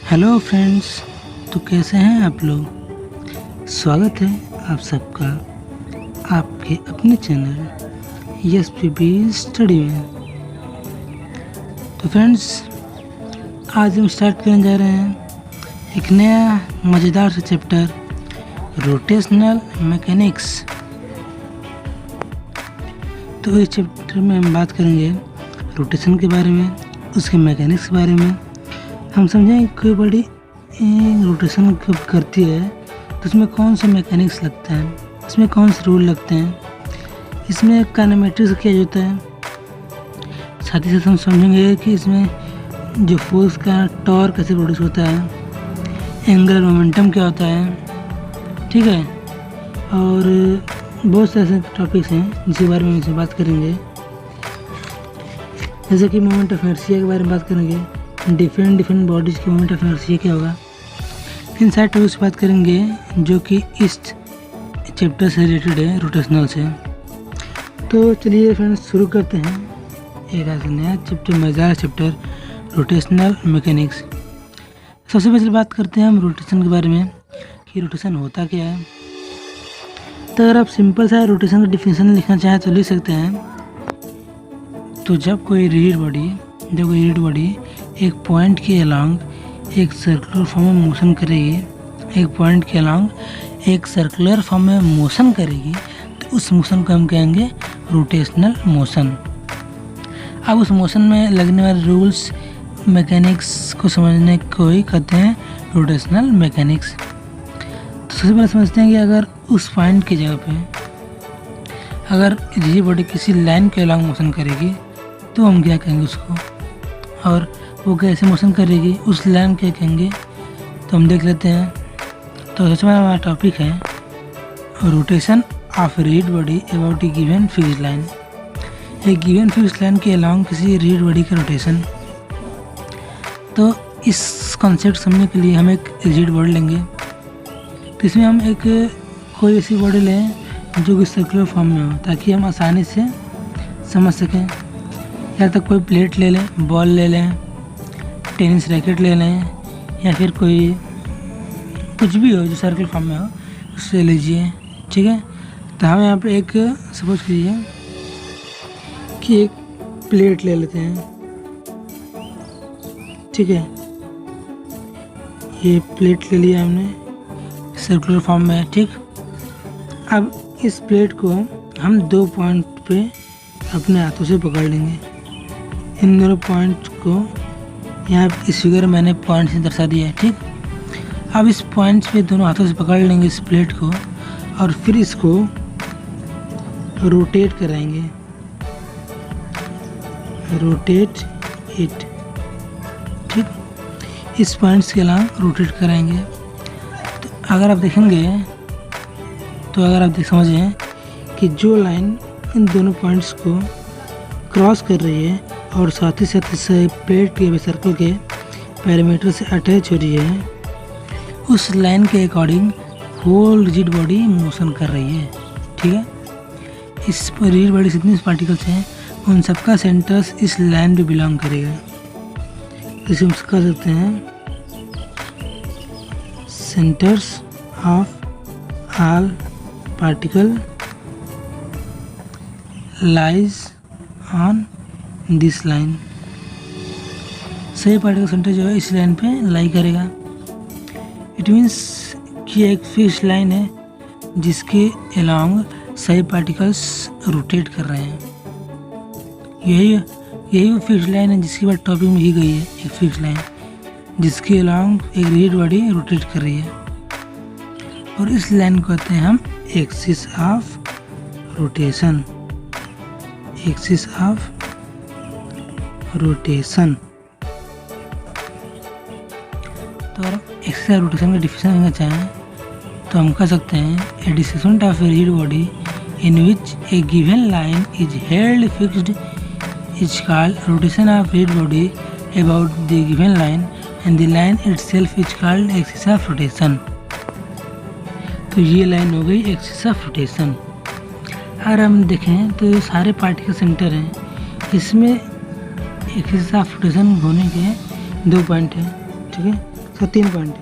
Hello friends. तो कैसे हैं आप लोग। स्वागत है आप सबका आपके अपने चैनल एसपीबी स्टडी में। तो फ्रेंड्स, आज हम स्टार्ट करने जा रहे हैं एक नया मज़ेदार सा चैप्टर, रोटेशनल मैकेनिक्स। तो इस चैप्टर में हम बात करेंगे रोटेशन के बारे में, उसके मैकेनिक्स के बारे में। हम समझेंगे कोई बड़ी रोटेशन कब करती है तो उसमें कौन से मैकेनिक्स लगते हैं, इसमें कौन से रूल लगते हैं, इसमें काइनेमेटिक्स क्या होता है। साथ ही साथ हम समझेंगे कि इसमें जो फोर्स का टॉर्क कैसे प्रोड्यूस होता है, एंगुलर मोमेंटम क्या होता है, ठीक है। और बहुत से ऐसे टॉपिक्स हैं जिसके बारे में हमसे बात करेंगे, जैसे कि मोमेंट ऑफ इनर्शिया के बारे में बात करेंगे, डिफरेंट बॉडीज़ की मोमेंट ऑफ इनर्शिया क्या होगा। इन सारे टॉपिक्स से बात करेंगे जो कि इस चैप्टर से रिलेटेड है, रोटेशनल से। तो चलिए फ्रेंड्स शुरू करते हैं एक ऐसा नया चैप्टर, मज़ेदार चैप्टर, रोटेशनल मैकेनिक्स। सबसे पहले बात करते हैं हम रोटेशन के बारे में कि रोटेशन होता क्या है। तो अगर आप सिंपल सा रोटेशन का डिफिनेशन लिखना चाहें तो लिख सकते हैं। तो जब कोई रिजिड बॉडी एक पॉइंट के अलॉन्ग एक सर्कुलर फॉर्म में मोशन करेगी, तो उस मोशन को हम कहेंगे रोटेशनल मोशन। अब उस मोशन में लगने वाले रूल्स मैकेनिक्स को समझने को ही कहते हैं रोटेशनल मैकेनिक्स। तो सबसे पहले समझते हैं कि अगर उस पॉइंट की जगह पे अगर रिजिड बॉडी किसी लाइन के अलॉन्ग मोशन करेगी तो हम क्या कहेंगे उसको, और वो कैसे मोशन करेगी उस लाइन क्या कहेंगे, तो हम देख लेते हैं। तो सबसे पहला हमारा टॉपिक है rotation of rigid body about A given fixed line. एक गिवन फिक्स्ड लाइन के अलॉन्ग किसी रिजिड बॉडी का रोटेशन। तो इस कॉन्सेप्ट समझने के लिए हम एक रिजिड बॉडी लेंगे। तो इसमें हम एक कोई ऐसी बॉडी लें जो कि सर्कुलर फॉर्म में हो, ताकि हम आसानी से समझ सकें। या तो कोई प्लेट ले लें, बॉल ले लें, टेनिस रैकेट ले लें, या फिर कोई कुछ भी हो जो सर्कल फॉर्म में हो उससे लीजिए, ठीक है। तो हम यहाँ पे एक सपोज कीजिए कि एक प्लेट ले लेते हैं, ठीक है। ये प्लेट ले लिया हमने, सर्कुलर फॉर्म में है, ठीक। अब इस प्लेट को हम 2 पॉइंट पे अपने हाथों से पकड़ लेंगे। इन दोनों पॉइंट को यहाँ इस फिगर में मैंने पॉइंट से दर्शा दिया है, ठीक। अब इस पॉइंट्स पे दोनों हाथों से पकड़ लेंगे इस प्लेट को, और फिर इसको रोटेट कराएंगे, रोटेट इट, ठीक। इस पॉइंट्स के अलावा रोटेट कराएंगे। तो अगर आप देखेंगे तो समझें कि जो लाइन इन दोनों पॉइंट्स को क्रॉस कर रही है और साथ ही साथ इस प्लेट के सर्कल के पैरामीटर से अटैच हो रही है, उस लाइन के according whole rigid body motion कर रही है, ठीक है। इस रिजिड बॉडी से जितने पार्टिकल्स हैं उन सबका सेंटर्स इस लाइन पे बिलोंग करेगा। इसे हम कर सकते हैं centres of all particle lies on this line. सही पार्टिकल सेंटर जो है इस लाइन पे लाई करेगा। इट मीन्स कि एक फिक्स्ड लाइन है जिसके अलॉन्ग सही पार्टिकल्स रोटेट कर रहे हैं। यही वो फिक्स्ड लाइन है जिसकी बात टॉपिक में ही गई है, एक फिक्स्ड लाइन जिसके अलॉन्ग एक रिजिड बॉडी रोटेट कर रही है, और इस लाइन को कहते हैं हम axis of rotation, axis of rotation. तो अगर एक्सिस ऑफ रोटेशन का डिफिनेशन करना चाहें तो हम कह सकते हैं a displacement of a rigid body in which a given line is held fixed is called rotation of rigid body about the given line and the line itself is called axis of rotation. तो ये line हो गई axis of rotation. अगर हम देखें तो ये सारे पार्टिकल सेंटर हैं, इसमें एक्सिस ऑफ रोटेशन होने के 2 पॉइंट हैं, ठीक है। तो 3 पॉइंट।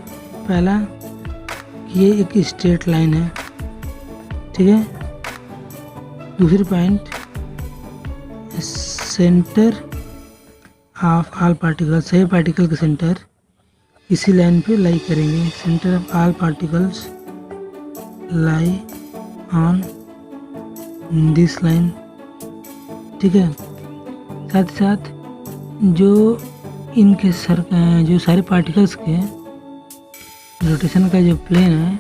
पहला, ये एक स्ट्रेट लाइन है, ठीक है। दूसरी point, centre of all particle, सभी पार्टिकल के सेंटर इसी लाइन पे लाई करेंगे। Centre of all particles lie on this line, ठीक है। साथ ही साथ जो इनके जो सारे पार्टिकल्स के रोटेशन का जो प्लेन है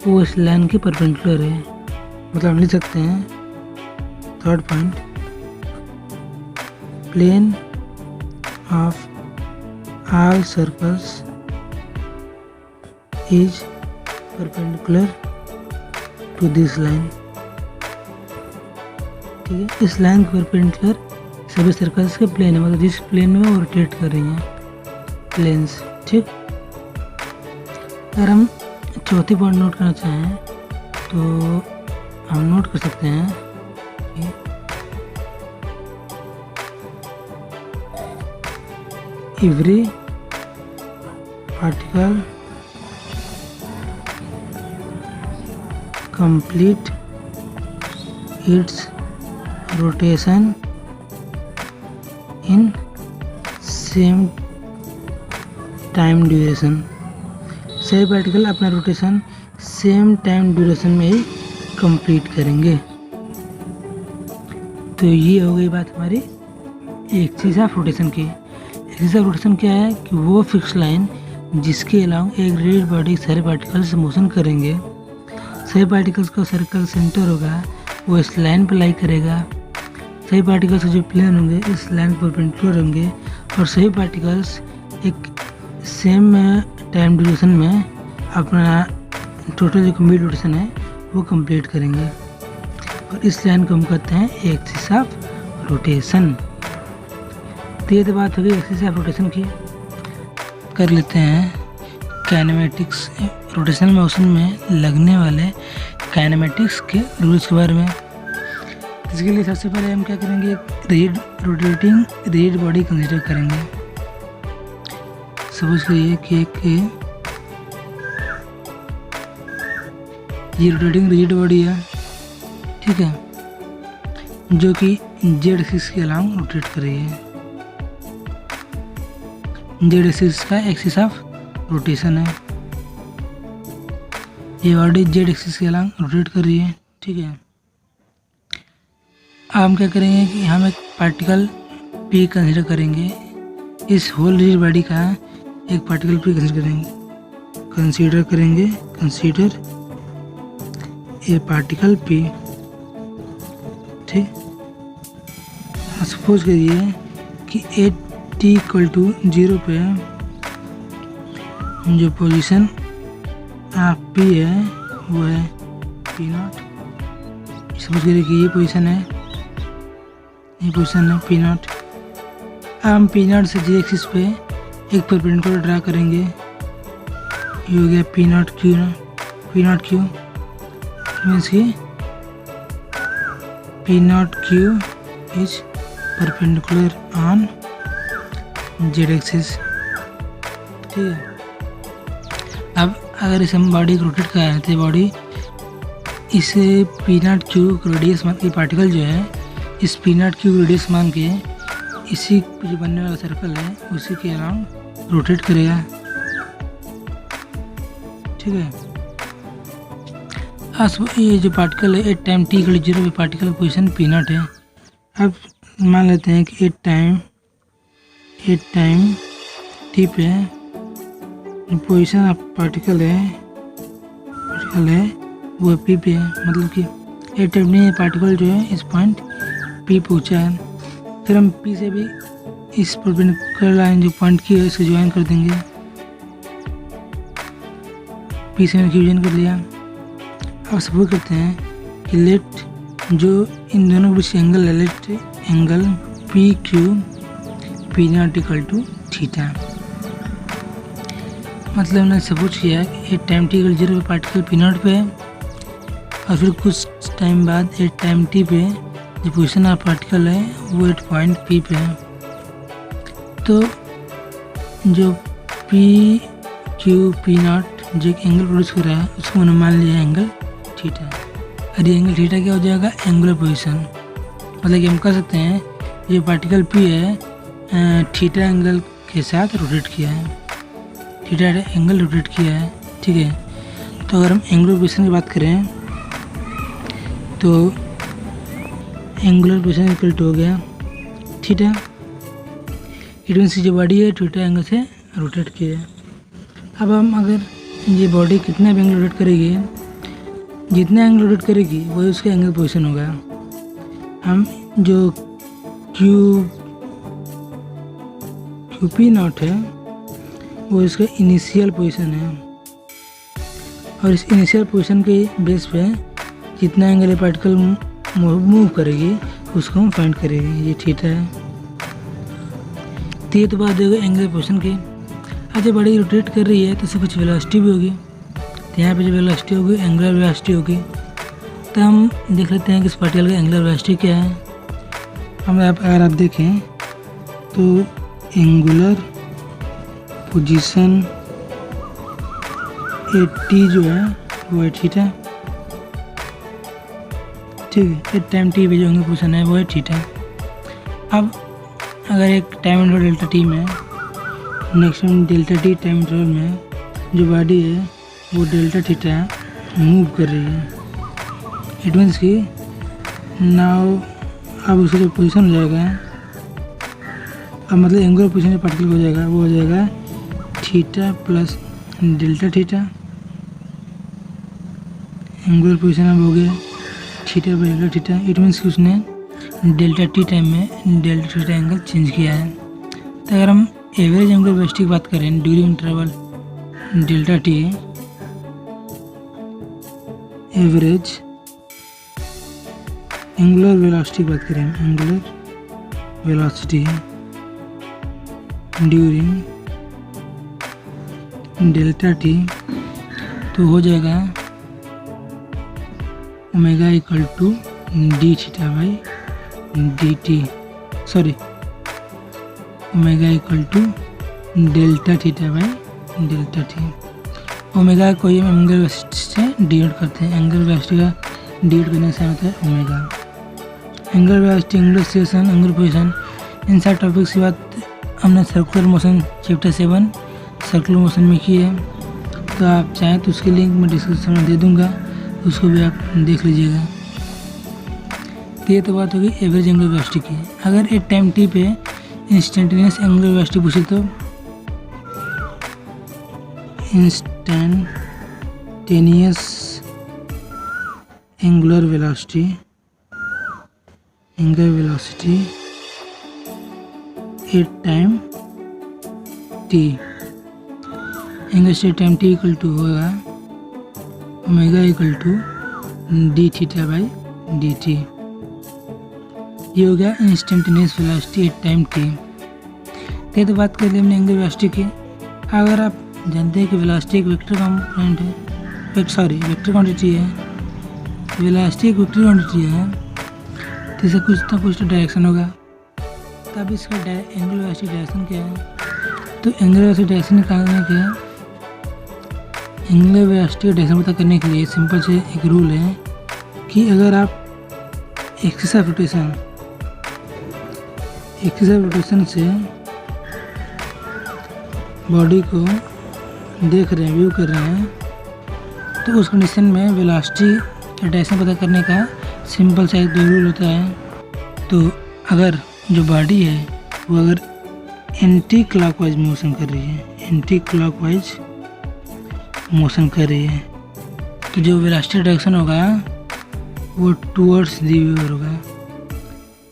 वो इस लाइन के परपेंडिकुलर है। मतलब हम लिख सकते हैं, third point, plane of all circles is perpendicular to this line, ठीक है। इस लाइन के परपेंडिकुलर सभी सर्कल्स के प्लेन है, मतलब जिस प्लेन में वो रोटेट कर रही हैं प्लेन्स, ठीक। अगर हम चौथी पॉइंट नोट करना चाहें तो हम नोट कर सकते हैं कि every particle complete its rotation in same time duration। सभी पार्टिकल अपना रोटेशन सेम टाइम ड्यूरेशन में ही कंप्लीट करेंगे। तो ये हो गई बात हमारी एक्सिस ऑफ रोटेशन की। एक्सिस ऑफ रोटेशन क्या है कि वो फिक्स लाइन जिसके अलावा एक रिजिड बॉडी सारे पार्टिकल्स मोशन करेंगे। सभी पार्टिकल्स का सर्कल सेंटर होगा, वो इस लाइन पर लाई करेगा। सभी पार्टिकल्स के जो प्लेन होंगे इस लाइन पर परपेंडिकुलर होंगे और सभी पार्टिकल्स एक सेम टाइम ड्यूरेशन में अपना टोटल जो कंप्लीट रोटेशन है वो कंप्लीट करेंगे। और इस लाइन को हम कहते हैं एक्सिस ऑफ रोटेशन। तो ये तो बात हो गई एक्सिस ऑफ रोटेशन की। कर लेते हैं काइनेमेटिक्स, रोटेशनल मोशन में लगने वाले काइनेमेटिक्स के रूल्स के बारे में। इसके लिए सबसे पहले हम क्या करेंगे, rigid rotating rigid body consider करेंगे। सपोज करिए कि ये रोटेटिंग रिजिड बॉडी है, ठीक है, जो कि जेड एक्सिस के अलांग रोटेट कर रही है। जेड एक्सिस का एक्सिस ऑफ रोटेशन है। ये बॉडी जेड एक्सिस के अलांग रोटेट कर रही है, ठीक है। अब हम क्या करेंगे कि हम एक पार्टिकल पी कंसीडर करेंगे। इस होल रिजिड बॉडी का एक पार्टिकल पी कंसीडर करेंगे कंसीडर ए पार्टिकल पी, ठीक। सपोज करिए कि एट टी इक्वल टू 0 पे जो पोजीशन ऑफ पी है वो है पी नॉट। सपोज करिए कि ये पोजीशन है पी नॉट। अब हम पी नॉट से जी एक्सिस पे एक परपेंडिकुलर ड्रा करेंगे। ये हो गया पी नॉट क्यू मीन्स कि P not Q is perpendicular on Z axis, ठीक है। अब अगर इस हम बॉडी को रोटेट कर रहे थे, बॉडी इस पी नॉट क्यू रेडियस मान के पार्टिकल जो है इस पी नॉट क्यू रेडियस मान के इसी जो बनने वाला सर्कल है उसी के अराउंड रोटेट करेगा, ठीक है। ये जो पार्टिकल है एट टाइम टी इक्वल 0 पे पार्टिकल की पोजीशन पी नॉट है। अब मान लेते हैं कि एट टाइम टी पे पोजीशन ऑफ पार्टिकल है वो पी पे है। मतलब कि एट टाइम में पार्टिकल जो है इस पॉइंट पी पहुंचा है। फिर हम पी से भी इस परपेंडिकुलर लाइन जो पॉइंट की है इसको ज्वाइन कर देंगे। पी से मैंने ज्वाइन कर लिया। अब सपोज करते हैं कि लेट जो इन दोनों के बीच एंगल है, let angle P Q P naught equal to theta. मतलब हमने सपोज किया कि एट टाइम टी इक्वल 0 पे पार्टिकल पी नॉट पे है और फिर कुछ टाइम बाद एट टाइम टी पे जो पोजीशन ऑफ पार्टिकल है वो एट पॉइंट पी पे है। तो जो पी क्यू पी नॉट जो एक एंगल प्रोड्यूस कर रहा है उसको मैंने मान लिया एंगल थीटा। और ये एंगल थीटा क्या हो जाएगा, एंगुलर पोजीशन। मतलब कि हम कह सकते हैं ये पार्टिकल पी है थीटा एंगल के साथ रोटेट किया है, थीटा एंगल रोटेट किया है, ठीक है। तो अगर हम एंगुलर पोजीशन की बात करें तो एंगुलर पोजीशन इक्वल टू हो गया थीटा। इट मीन्स जो बॉडी है थीटा एंगल से रोटेट किया है। अब हम अगर ये बॉडी कितना भी एंगल रोटेट करेगी, जितना एंगल रोटेट करेगी वही उसका एंगल पोजीशन होगा। हम जो क्यू पी नॉट है वो इसका इनिशियल पोजीशन है, और इस इनिशियल पोजीशन के बेस पे जितना एंगल ये पार्टिकल मूव करेगी उसको हम फाइंड करेंगे। ये थीटा है। तो ये तो बात होगी एंगल पोजीशन की। अच्छा बॉडी रोटेट कर रही है तो इससे कुछ वेलोसिटी भी होगी, तो यहाँ पे जो वेलोसिटी होगी एंगुलर वेलोसिटी होगी। तो हम देख लेते हैं कि इस पार्टिकल का एंगुलर वेलोसिटी क्या है। हम अगर आप देखें तो एंगुलर पोजीशन टी जो है वो है थीटा, ठीक है। एक टाइम टी पे जो एंगुलर पोजीशन है वो है थीटा। अब अगर एक टाइम इंटरवल डेल्टा टी में, next delta T time interval में जो बॉडी है वो डेल्टा थीटा मूव कर रही है, इट मीन्स कि नाउ अब उसका जो पोजीशन हो जाएगा, अब मतलब एंगुलर पोजीशन जो पार्टिकल हो जाएगा वो हो जाएगा theta plus delta theta. Angular position अब हो गया theta plus delta theta. It means कि उसने डेल्टा टी टाइम में डेल्टा थीटा एंगल चेंज किया है। तो अगर हम एवरेज एंगुलर वेलोसिटी की बात करें during interval delta t, average angular velocity की बात करें, angular velocity during delta t तो हो जाएगा omega equal to d theta by D t, sorry omega equal to delta theta by delta t. Omega को हम एंगुलर वेलोसिटी से divide करते हैं, एंगुलर वेलोसिटी का डिवाइड करने से आता है omega. Angular velocity, angular acceleration, angular position, इन सारे टॉपिक्स की बात हमने circular motion chapter 7 circular motion में की है। तो आप चाहें तो उसकी लिंक मैं डिस्क्रिप्शन में दे दूंगा, उसको भी आप देख लीजिएगा। तो ये तो बात होगी एवरेज एंगुलर वेलोसिटी की। अगर एक टाइम टी पे इंस्टेंटेनियस एंगुलर वेलोसिटी पूछे तो instantaneous angular velocity at time t, angular time t equal to होगा omega equal to d theta by D t. ये हो गया instantaneous velocity at time t. तो बात कर ली हमने एंगुलर वेलोसिटी की। अगर आप जानते हैं कि वेलोसिटी एक वेक्टर कंपोनेंट है, वेक्टर क्वांटिटी है, वेलोसिटी एक वेक्टर क्वांटिटी है, तो इसका कुछ ना कुछ तो डायरेक्शन होगा। तब इसका एंगुलर वेलोसिटी डायरेक्शन क्या है, तो एंगुलर वेलोसिटी डायरेक्शन निकालने के, एंगुलर वेलोसिटी का डायरेक्शन पता करने के लिए सिंपल से एक रूल है कि अगर आप एक्सिस ऑफ रोटेशन से बॉडी को देख रहे हैं, व्यू कर रहे हैं, तो उस कंडीशन में वेलोसिटी का डायरेक्शन पता करने का सिंपल सा एक दो रूल होता है। तो अगर जो बॉडी है वो अगर एंटी क्लॉकवाइज मोशन कर रही है, एंटी क्लॉकवाइज मोशन कर रही है, तो जो वेलोसिटी डायरेक्शन होगा वो टूवर्ड्स दी व्यूअर होगा,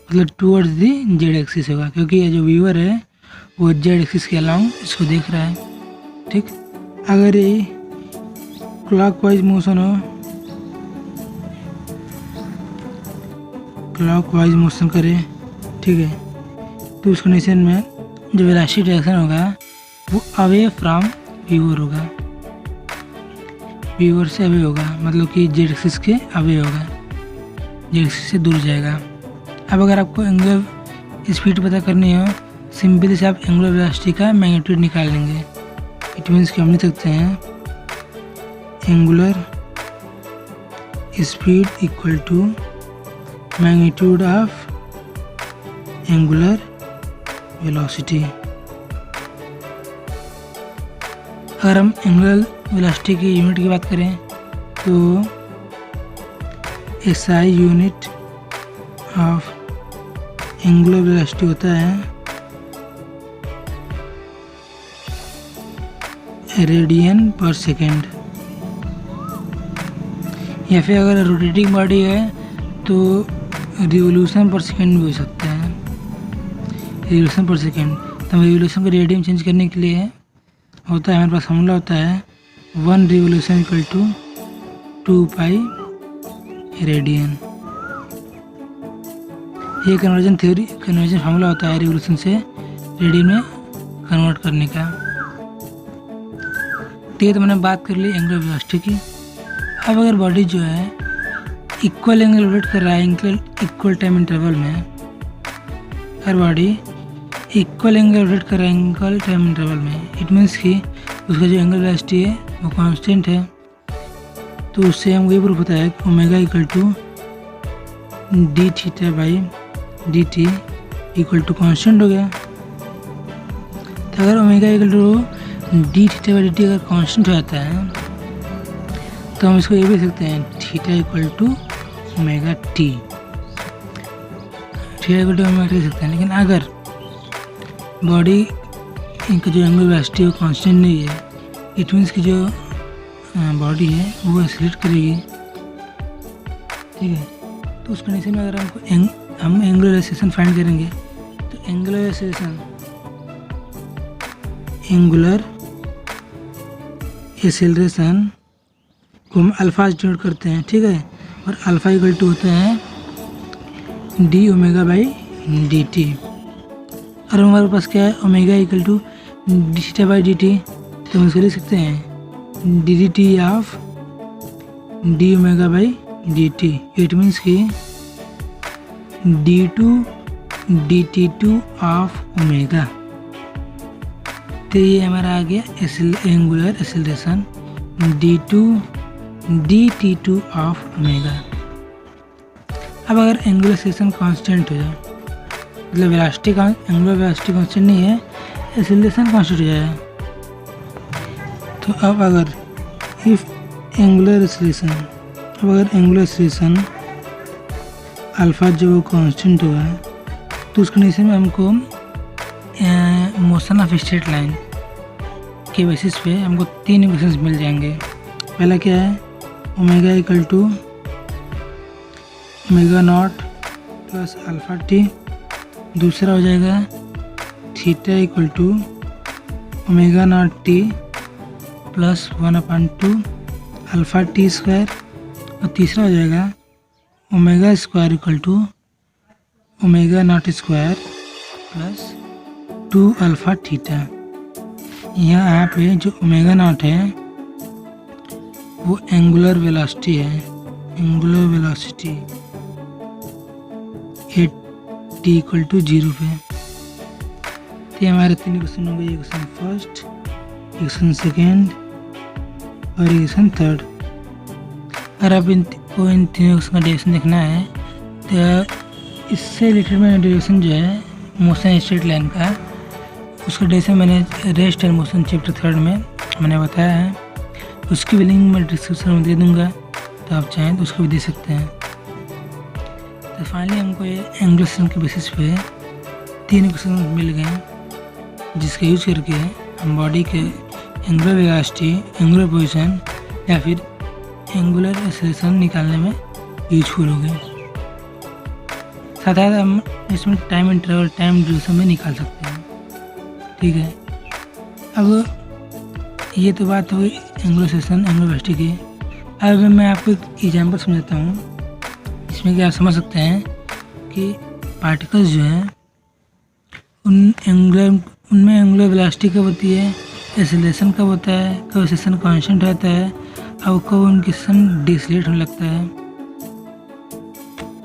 मतलब टूवर्ड्स दी जेड एक्सिस होगा, क्योंकि ये जो व्यूअर है वो जेड एक्सिस के अलाउंग इसको देख रहा है। ठीक, अगर ये क्लॉकवाइज मोशन हो, क्लॉकवाइज मोशन करे, ठीक है, तो उस कंडीशन में जो वेलोसिटी डायरेक्शन होगा वो अवे फ्रॉम व्यूअर होगा, व्यूअर से अवे होगा, मतलब कि जेड एक्सिस के अवे होगा, जेड एक्सिस से दूर जाएगा। अब अगर आपको एंगुलर स्पीड पता करनी हो, सिंपली से आप एंगुलर वेलोसिटी का मैग्नीट्यूड निकाल लेंगे। इट इट मीन्स कि हम लिख सकते हैं angular speed equal to magnitude of angular velocity. अगर हम एंगुलर वेलोसिटी की यूनिट की बात करें तो SI unit of angular velocity होता है रेडियन पर सेकेंड, या फिर अगर रोटेटिंग बॉडी है तो रिवोल्यूशन पर सेकेंड भी हो सकता है, रिवोल्यूशन पर सेकेंड। तो रिवोल्यूशन को रेडियन चेंज करने के लिए होता है, हमारे पास फॉर्मूला होता है 1 revolution equal to 2 pi radian. ये कन्वर्जन फार्मूला होता है रिवोल्यूशन से रेडियन में कन्वर्ट करने का। तो मैंने बात कर ली एंगुलर वेलोसिटी की। अब अगर बॉडी जो है इक्वल एंगल रोटेट कर रहा है इक्वल टाइम इंटरवल में, अगर बॉडी इक्वल एंगल रोटेट कर रहा है इक्वल टाइम इंटरवल में, इट मीन्स कि उसका जो एंगल वेलोसिटी है वो कांस्टेंट है। तो उससे हमको ये प्रूफ होता है कि omega equal to d theta by D t equal to constant हो गया। तो अगर omega equal to d theta by D t अगर कांस्टेंट हो जाता है तो हम इसको ये भी लिख सकते हैं theta equal to omega t, theta equal to omega t लिख सकते हैं। लेकिन अगर बॉडी इनका जो एंगुलर वेलोसिटी है वो कांस्टेंट नहीं है, इट मीन्स की जो बॉडी है वो एक्सीलरेट करेगी, ठीक है। तो उस कंडीशन में अगर हम एंगुलर एक्सेलरेशन फाइंड करेंगे तो एंगुलर एक्सेलरेशन को हम अल्फा से डिनोट करते हैं, ठीक है। और अल्फा इक्वल टू होता है d omega by D T. और हमारे पास क्या है omega equal to d theta by D t, तो हम इसको लिख सकते हैं d d t of d omega by D t. It means कि d two d t two of omega. तो ये हमारा आ गया angular acceleration d two d t two of omega. अब अगर एंगुलर एक्सेलरेशन कांस्टेंट हो जाए, मतलब एंगुलर वेलोसिटी कांस्टेंट नहीं है, एक्सेलरेशन कांस्टेंट हो जाए, तो अब अगर एंगुलर एक्सेलरेशन अल्फा जो कांस्टेंट हुआ तो उस कंडीशन में हमको मोशन ऑफ स्ट्रेट लाइन के बेसिस पे हमको 3 इक्वेशंस मिल जाएंगे। पहला क्या है omega equal to omega naught plus alpha t. दूसरा हो जाएगा theta equal to omega naught t plus 1/2 alpha t square. और तीसरा हो जाएगा omega square equal to omega naught square plus 2 alpha theta. यहाँ पे जो ओमेगा नॉट है वो एंगुलर वेलोसिटी है, angular velocity t equal to 0 पे। तो हमारे 3 इक्वेशन हो गए, इक्वेशन फर्स्ट, इक्वेशन सेकेंड और इक्वेशन थर्ड। अगर आप इन 3 इक्वेशन का डेरिवेशन देखना है तो इससे रिलेटेड में डेरिवेशन जो है मोशन स्ट्रेट लाइन का, उसका डेरिवेशन मैंने रेस्ट एंड मोशन चैप्टर 3 में मैंने बताया है। उसकी भी लिंक मैं डिस्क्रिप्शन में दे दूँगा, तो आप चाहें तो उसको भी दे सकते हैं। तो फाइनली हमको ये एंगुलर एक्सेलरेशन के बेसिस पे 3 इक्वेशन मिल गए, जिसका यूज करके हम बॉडी के एंगुलर वेलोसिटी, एंगुलर पोजीशन या फिर एंगुलर एक्सेलरेशन निकालने में यूजफुल हो गए। साथ ही हम इसमें टाइम इंटरवल, टाइम ड्यूरेशन में निकाल सकते हैं, ठीक है। अब ये तो बात हुई एंगुलर एक्सेलरेशन, एंगुलर वेलोसिटी की। अब मैं आपको एक एग्जाम्पल समझाता हूँ, जिसमें कि आप समझ सकते हैं कि पार्टिकल्स जो हैं उनमें एंगुलर वेलोसिटी कब होती है, एक्सेलरेशन कब होता है, कब एक्सेलरेशन कांस्टेंट रहता है और कब उनकी एक्सेलरेशन डिसलेट होने लगता है।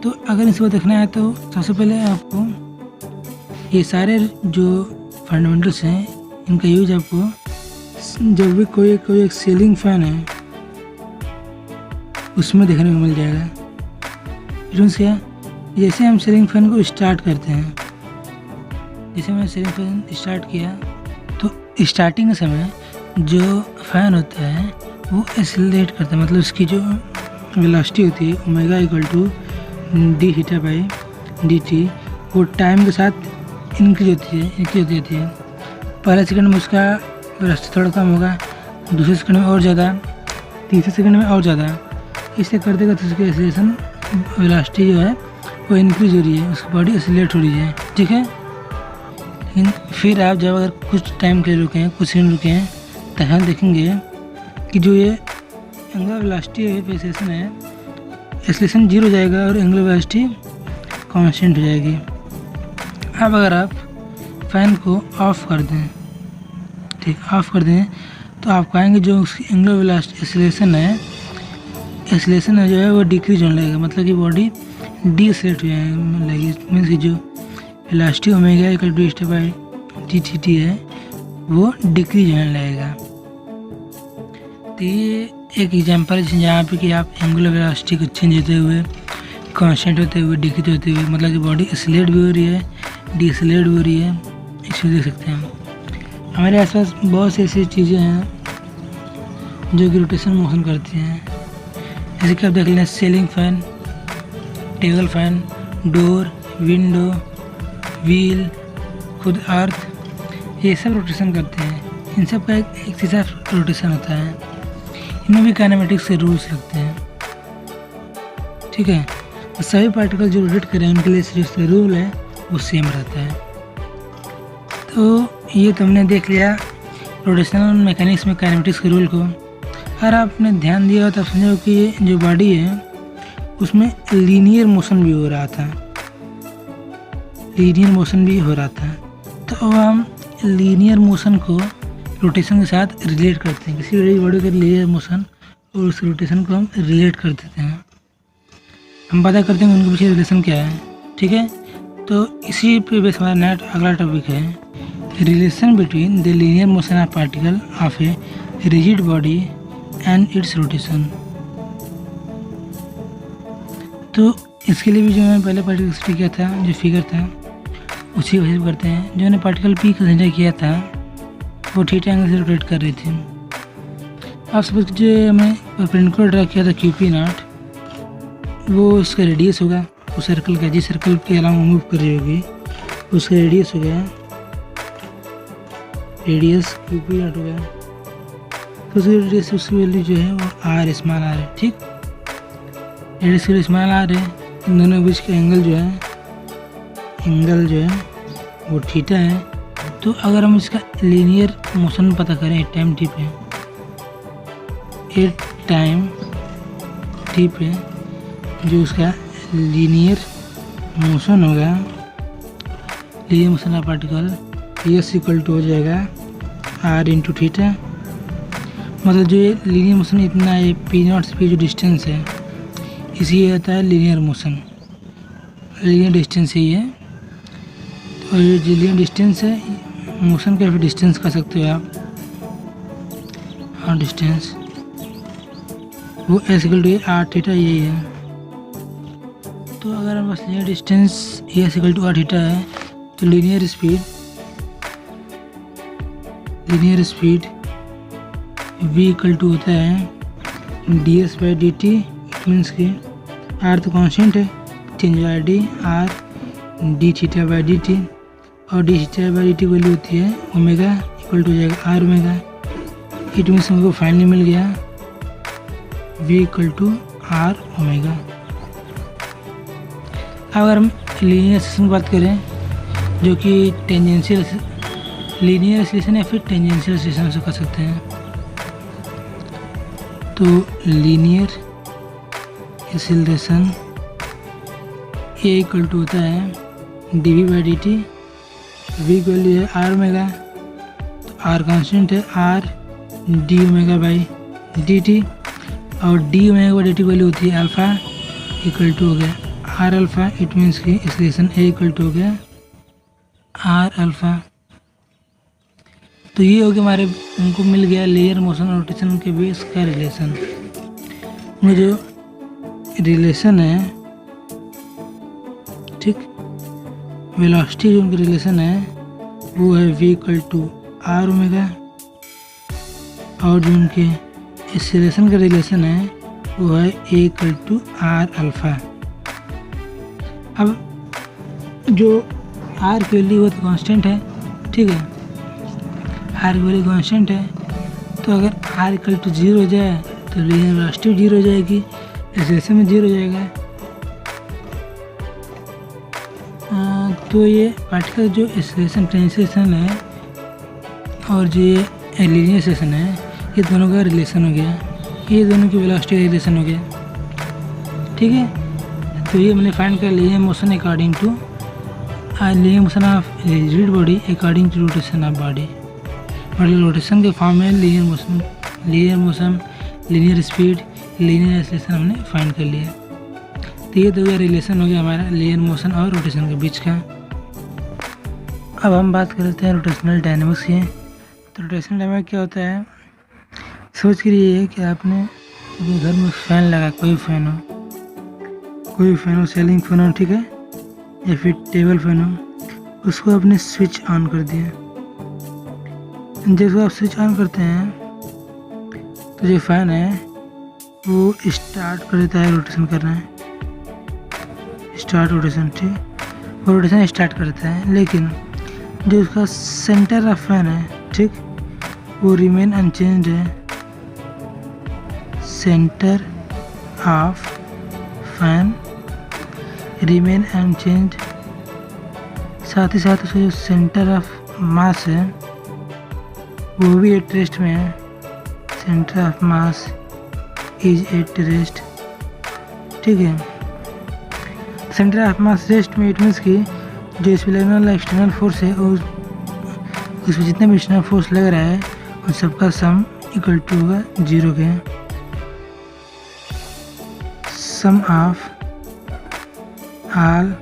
तो अगर इसको देखना है तो सबसे पहले आपको ये सारे जो फंडामेंटल्स हैं इनका यूज आपको जब भी कोई एक सीलिंग फैन है उसमें देखने को मिल जाएगा। मीन्स क्या, जैसे हम सीलिंग फैन को स्टार्ट करते हैं, जैसे मैंने सीलिंग फैन स्टार्ट किया तो स्टार्टिंग के समय जो फैन होता है वो एक्सेलरेट करता है, मतलब उसकी जो वेलोसिटी होती है omega equal to d theta by D t, वो टाइम के साथ इंक्रीज होती है। पहले सेकंड में उसका वेलोसिटी थोड़ा कम होगा, दूसरे सेकंड में और ज़्यादा, तीसरे सेकंड में और ज़्यादा, इसे करते करते उसकी एक्सेलरेशन वेलोसिटी जो है वो इंक्रीज हो रही है, उसकी बॉडी एक्सेलरेट हो रही है। ठीक है, लेकिन फिर आप जब अगर कुछ टाइम के लिए रुके हैं, कुछ सेकंड रुके हैं, तो हम देखेंगे कि जो ये एंगुलर वेलोसिटी है, एक्सेलरेशन है, एक्सेलरेशन 0 हो जाएगा और एंगुलर वेलोसिटी कांस्टेंट हो जाएगी। अब अगर आप फ़ैन को ऑफ़ कर दें, ठीक, ऑफ़ कर दें, तो आप पाएंगे जो उसकी एंगुलर वेलोसिटी एक्सेलरेशन जो है वो डिक्रीज होने लगेगा, मतलब कि बॉडी डीएक्सेलरेट हो जाने लगेगी। मीन्स कि जो velocity omega equal to d by D t है वो डिक्रीज होने लगेगा। तो ये एक एग्जांपल है जहाँ पे कि आप एंगुलर वेलोसिटी को चेंज होते हुए, कांस्टेंट होते हुए, डिक्रीज होते हुए, मतलब कि बॉडी एक्सेलरेट भी हो रही है, डीएक्सेलरेट भी हो रही है, इसमें देख सकते हैं। हमारे आसपास बहुत सी ऐसी चीज़ें हैं जो कि रोटेशन मोशन करती हैं, जैसे कि आप देख लें ceiling fan, table fan, door, window, wheel, खुद अर्थ, ये सब रोटेशन करते हैं। इन सब का एक सीधा रोटेशन होता है, इनमें भी काइनेमेटिक्स के रूल्स लगते हैं। ठीक है, तो सभी पार्टिकल जो रोटेट करें उनके लिए जो रूल है वो सेम रहता है। तो ये तुमने देख लिया रोटेशनल मैकेनिक्स में काइनेमेटिक्स के रूल को। अगर आपने ध्यान दिया तो आप समझो कि ये जो बॉडी है उसमें लीनियर मोशन भी हो रहा था, तो अब हम लीनियर मोशन को रोटेशन के साथ रिलेट करते हैं। किसी भी बॉडी का लीनियर मोशन और उस रोटेशन को हम रिलेट कर देते हैं, हम पता करते हैं उनके पीछे रिलेशन क्या है। ठीक है, तो इसी पे बेस हमारा नेक्स्ट अगला टॉपिक है relation between the linear motion of particle of a rigid body and it's rotation. तो इसके लिए भी जो मैंने पहले पार्टिकल स्टडी किया था, जो फिगर था उसी को हेल्प करते हैं। जो मैंने पार्टिकल पी कंसिडर किया था वो थीटा एंगल से रोटेट कर रही थी। आप सपोज कीजिए हमने परपेंडिकुलर ड्रा किया था क्यूपी नॉट, वो उसका रेडियस होगा उस सर्कल का, जिस सर्कल के अलावा मूव कर रही होगी उसका रेडियस हो गया, रेडियस क्यूपी नॉट हो गया। तो उसकी रेडियस, उसकी वैल्यू जो है वो आर स्मॉल आर है। ठीक, रेडियस की स्मॉल आर है, इन दोनों के बीच का एंगल जो है वो थीटा है। तो अगर हम इसका लीनियर मोशन पता करें एट टाइम टी पे जो उसका लीनियर मोशन होगा, linear motion of particle S equal to हो जाएगा आर इंटू थीटा। मतलब जो ये लीनियर मोशन इतना है, पी नॉट से जो डिस्टेंस है इसी आता है लीनियर मोशन, लीनियर डिस्टेंस ही है। तो ये जो लीनियर डिस्टेंस है, मोशन का फिर डिस्टेंस कर सकते हो आप, हाँ डिस्टेंस वो s equal to r theta यही है। तो अगर हम बस linear distance s equal to r theta है तो linear speed v equal to होता है d s by D t. Means कि आर तो कॉन्स्टेंट है, change by d, r d theta by D T, और d theta by D T value होती है ओमेगा इक्वल टू हो जाएगा आर ओमेगा। इट मीन्स हमको फाइनली मिल गया v equal to r omega. अगर हम लीनियर एक्सेलरेशन की बात करें जो कि टेंजेंशियल लीनियर एक्सेलरेशन या फिर टेंजेंशियल एक्सेलरेशन से कर सकते हैं, तो linear acceleration A equal to होता है D V by D T, V की वैल्यू है आर ओमेगा, तो आर कांस्टेंट है, R D omega by D T, और D omega by D T value होती है अल्फ़ा इक्वल टू हो गया आर अल्फ़ा। इट मीन्स कि एक्सेलरेशन ए इक्वल टू हो गया आर अल्फ़ा। तो ये हो गया हमारे हमको मिल गया लेयर मोशन और रोटेशन के बीच का रिलेशन। में जो रिलेशन है, ठीक, वेलोसिटी जो उनकी रिलेशन है वो है v equal to r omega, और जो उनके एक्सेलरेशन का रिलेशन है वो है a equal to r alpha. अब जो r की वैल्यू वो तो कांस्टेंट है, ठीक है, r की वैल्यू कांस्टेंट है, तो अगर r इक्वल टू 0 हो जाए तो लीनियर वेलोसिटी 0 हो जाएगी, एक्सेलरेशन में 0 हो जाएगा। तो ये पार्टिकल जो एक्सेलरेशन ट्रांजिशन है और जो ये लीनियर एक्सेलरेशन है, ये दोनों का रिलेशन हो गया, ये दोनों की वेलोसिटी का रिलेशन हो गया, ठीक है। तो ये हमने फाइंड कर लिया motion according to linear motion of rigid body according to rotation of body. मतलब रोटेशन के फॉर्म में linear motion, linear speed, linear acceleration हमने फाइंड कर लिया। तो ये दो रिलेशन हो गया हमारा लीनियर मोशन और रोटेशन के बीच का। अब हम बात कर लेते हैं रोटेशनल डायनामिक्स की। तो रोटेशनल डायनामिक्स क्या होता है, सोच के लिए है कि आपने अपने घर में फ़ैन लगा, कोई फ़ैन हो, सीलिंग फैन हो, ठीक है, या फिर टेबल फैन हो, उसको आपने स्विच ऑन कर दिया। जब आप स्विच ऑन करते हैं तो जो फ़ैन है वो स्टार्ट कर देता है रोटेशन करना है, स्टार्ट रोटेशन, ठीक, वो रोटेशन स्टार्ट करता है, लेकिन जो उसका सेंटर ऑफ फैन है, ठीक, वो रिमेन अनचेंज है। Centre of fan remain unchange, साथ ही साथ उसका जो सेंटर ऑफ मास है वो भी एट रेस्ट में है। Centre of mass is at rest, ठीक है। सेंटर ऑफ मास रेस्ट में, इट मीन्स कि जो इस पर लगने वाला एक्सटर्नल फोर्स है उस पर जितना भी एक्सटर्नल फोर्स लग रहा है उन सबका सम इक्वल टू होगा 0 के। Sum of all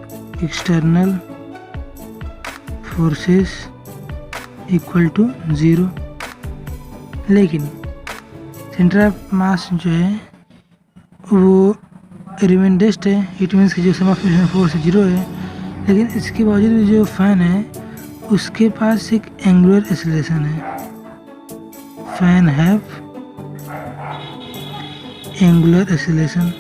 external forces equal to 0। लेकिन सेंटर ऑफ मास जो है वो रिमेन रेस्ट है, इट मीन्स कि जो सम ऑफ एक्सटर्नल फोर्स 0 है, लेकिन इसके बावजूद जो फैन है उसके पास एक एंगुलर एक्सेलरेशन है। Fan have angular acceleration.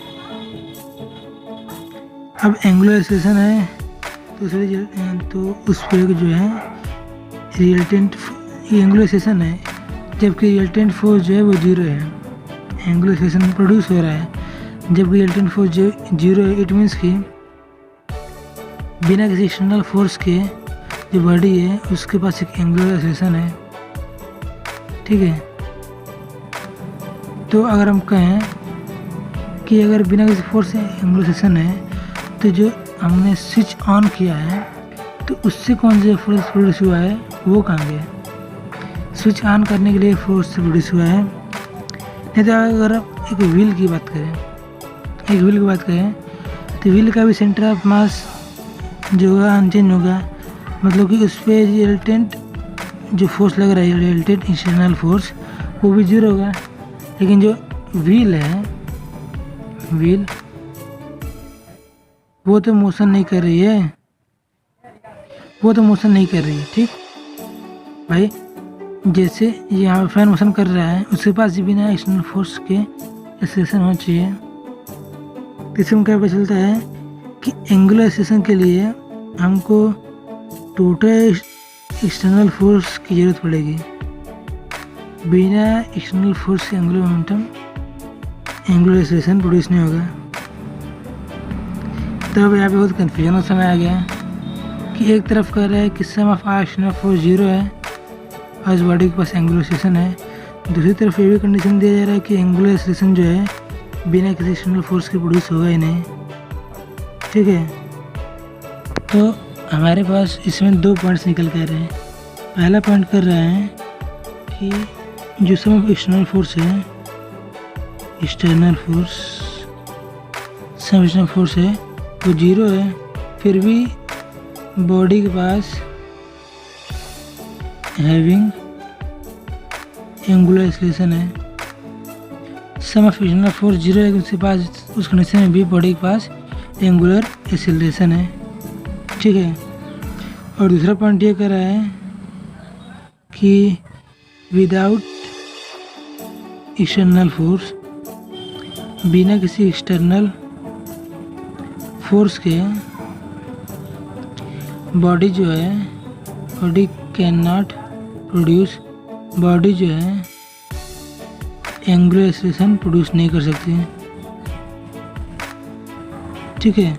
अब एंगुलर एक्सेलरेशन है तो उस पर जो है रिजल्टेंट एंगुलर एक्सेलरेशन है, जबकि रिजल्टेंट फोर्स जो है वो 0 है। एंगुलर एक्सेलरेशन प्रोड्यूस हो रहा है जबकि रिजल्टेंट फोर्स जो 0 है, इट मीन्स कि बिना किसी एक्सटर्नल फोर्स के जो बॉडी है उसके पास एक एंगुलर एक्सेलरेशन है, ठीक है। तो अगर हम कहें कि अगर बिना किसी फोर्स से एंगुलर एक्सेलरेशन है तो जो हमने स्विच ऑन किया है तो उससे कौन सा फोर्स प्रोड्यूस हुआ है वो कहाँ गया। स्विच ऑन करने के लिए फोर्स प्रोड्यूस हुआ है। नहीं तो अगर एक व्हील की बात करें, तो व्हील का भी सेंटर ऑफ मास जो होगा अनचेंज होगा, मतलब कि उस पर रिजल्टेंट जो फोर्स लग रहा है, रिजल्टेंट एक्सटर्नल फोर्स, वो भी 0 होगा। लेकिन जो व्हील है, वो तो मोशन नहीं कर रही है, ठीक भाई। जैसे यहाँ पे फैन मोशन कर रहा है, उसके पास भी बिना एक्सटर्नल फोर्स के एक्सेलरेशन होना चाहिए। तो इससे क्या पता चलता है कि एंगुलर एक्सेलरेशन के लिए हमको टोटल एक्सटर्नल फोर्स की ज़रूरत पड़ेगी। बिना एक्सटर्नल फोर्स के angular momentum, angular acceleration produce नहीं होगा। तब यहाँ पे बहुत कन्फ्यूजन का समय आ गया कि एक तरफ कह रहा है कि सम ऑफ ऑल एक्सटर्नल फोर्स 0 है और इस बॉडी के पास एंगुलर एक्सेलरेशन है, दूसरी तरफ ये भी कंडीशन दिया जा रहा है कि एंगुलर एक्सेलरेशन जो है बिना किसी एक्सटर्नल फोर्स के प्रोड्यूस होगा ही नहीं, ठीक है। तो हमारे पास इसमें 2 पॉइंट्स निकल कर रहे हैं। पहला पॉइंट कर रहे हैं कि जो सम ऑफ एक्सटर्नल फोर्स है, सम एक्सटर्नल फोर्स है वो 0 है, फिर भी बॉडी के पास हैविंग एंगुलर एक्सेलरेशन है। सम ऑफ एक्सटर्नल फोर्स 0 है, उसके पास उस कंडीशन में भी बॉडी के पास एंगुलर एक्सेलरेशन है। ठीक है, और दूसरा पॉइंट ये कह रहा है कि विदाउट एक्सटर्नल फोर्स, बिना किसी एक्सटर्नल फोर्स के बॉडी जो है, body can not produce, body जो है एंगुलर एक्सेलरेशन प्रोड्यूस नहीं कर सकती है। ठीक है,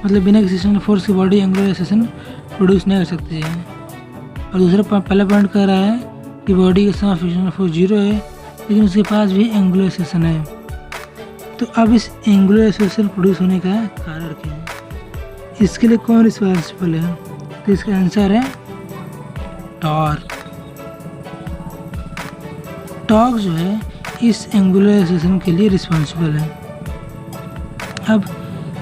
मतलब बिना किसी एक्सटर्नल फोर्स की बॉडी एंगुलर एक्सेलरेशन प्रोड्यूस नहीं कर सकती है। और दूसरा पहला पॉइंट कह रहा है कि बॉडी का सम ऑफ एक्सटर्नल फोर्स 0 है, लेकिन उसके पास भी एंगुलर एक्सेलरेशन है। तो अब इस एंगुलर एक्सेलरेशन प्रोड्यूस होने का कारण क्या है, इसके लिए कौन रिस्पॉन्सिबल है? तो इसका आंसर है टॉर्क। टॉर्क जो है इस एंगुलर एक्सेलरेशन के लिए रिस्पॉन्सिबल है। अब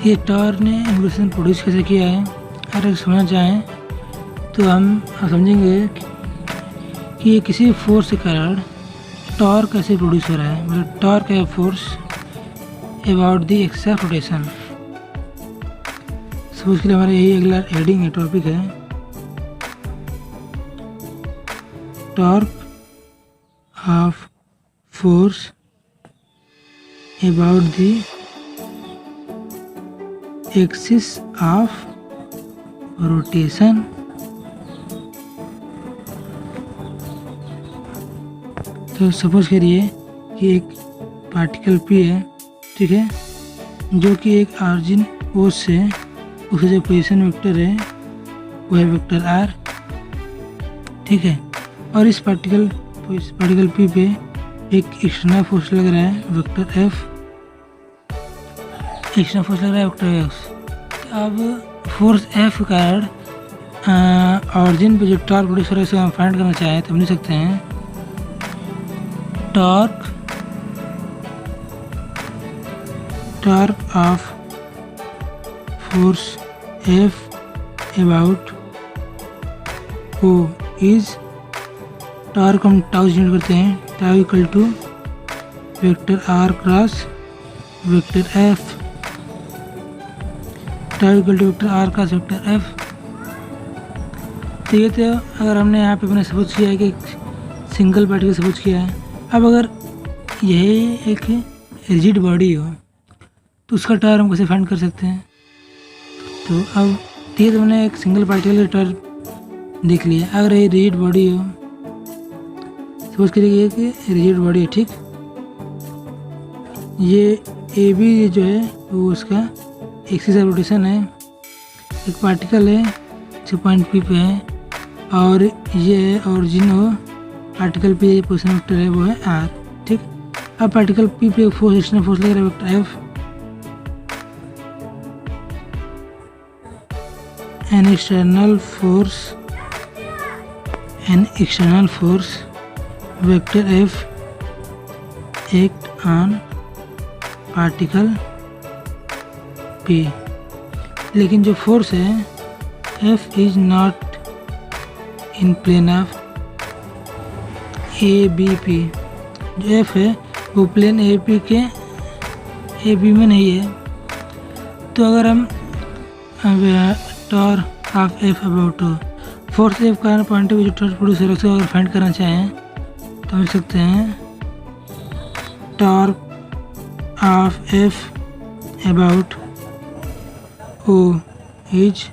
ये टॉर्क ने एंगुलर एक्सेलरेशन प्रोड्यूस कैसे किया है, अगर समझना चाहें तो हम समझेंगे कि ये किसी फोर्स के कारण टॉर्क कैसे प्रोड्यूस हो रहा है। मतलब टॉर्क है force about the axis of rotation. Suppose के लिए हमारा यही अगला हेडिंग है, टॉपिक है torque of force about the axis of rotation. तो सपोज करिए कि एक पार्टिकल P है, ठीक है, जो कि एक ऑरिजिन O से उसका जो पोजीशन वेक्टर है वो है वेक्टर R। ठीक है, और इस पार्टिकल P पे एक एक्सटर्नल फोर्स लग रहा है वेक्टर F, एक्सटर्नल फोर्स लग रहा है वेक्टर F। अब फोर्स F के कारण ऑरिजिन पे जो टॉर्क प्रोड्यूस हो रहा है उसे हम फाइंड करना चाहें तो हम लिख सकते हैं torque of force F about O is, torque हम टाउ यूज करते हैं, tau equal to vector R cross vector F, tau equal to vector R cross vector F। ठीक है, तो अगर हमने यहाँ पे अपने सपोज किया है कि सिंगल पार्टिकल सपोज किया है, अब अगर यही एक रिजिड बॉडी हो तो उसका टॉर्क हम कैसे फाइंड कर सकते हैं? तो अब ठीक है, हमने एक सिंगल पार्टिकल का टॉर्क देख लिया। अगर ये रिजिड बॉडी हो, सपोज करिए कि रिजिड बॉडी है, ठीक, ये ए बी जो है वो उसका एक्सिस ऑफ रोटेशन है, एक पार्टिकल है जो पॉइंट P पे है, और ये ऑरिजिन हो पार्टिकल P पोजीशन वेक्टर है वो है R। ठीक, अब पार्टिकल P पे फोर्स एक्सटर्नल फोर्स लग रहा है vector F, an external force vector F act on particle P, लेकिन जो फोर्स है F is not in plane of ABP। जो F है वो प्लेन AP के AB में नहीं है। तो अगर हम torque of F about force F का पॉइंट ऑफ व्यू जो टॉर्क प्रोड्यूस हो रहा है अगर फाइंड करना चाहें तो हम सकते हैं torque of F about O is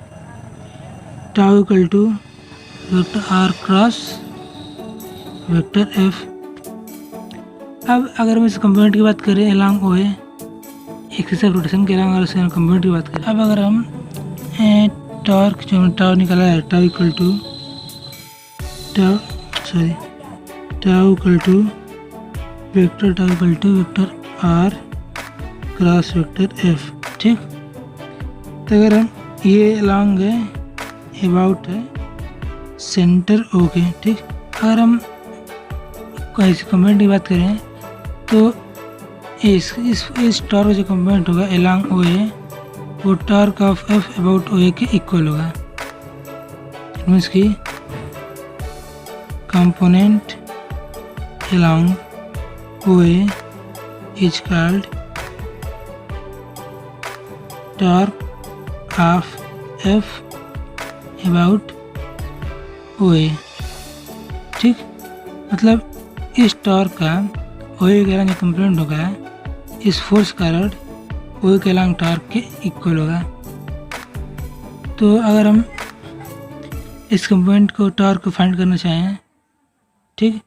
tau equal to vector R cross vector F। अब अगर हम इस कंपोनेंट की बात करें अलॉन्ग O है, एक्सिस ऑफ रोटेशन के अलॉन्ग, अगर इसके कंपोनेंट की बात करें, अब अगर हम टॉर्क जो हमने टाउ निकाला है tau equal to vector R cross vector F। ठीक, तो अगर हम ये अलॉन्ग है अबाउट है सेंटर O के, ठीक, अगर हम ऐसे कंपोनेंट की बात करें तो इस टॉर्क जो कंपोनेंट होगा अलॉन्ग O है वो torque of F about O के इक्वल होगा। मीन्स की component along OA is called torque of F about OA। ठीक, मतलब इस टॉर्क का OA के अलॉन्ग जो कंपोनेंट होगा इस फोर्स कारण OA के अलॉन्ग टॉर्क के इक्वल होगा। तो अगर हम इस कंपोनेंट को टॉर्क को फाइंड करना चाहें, ठीक,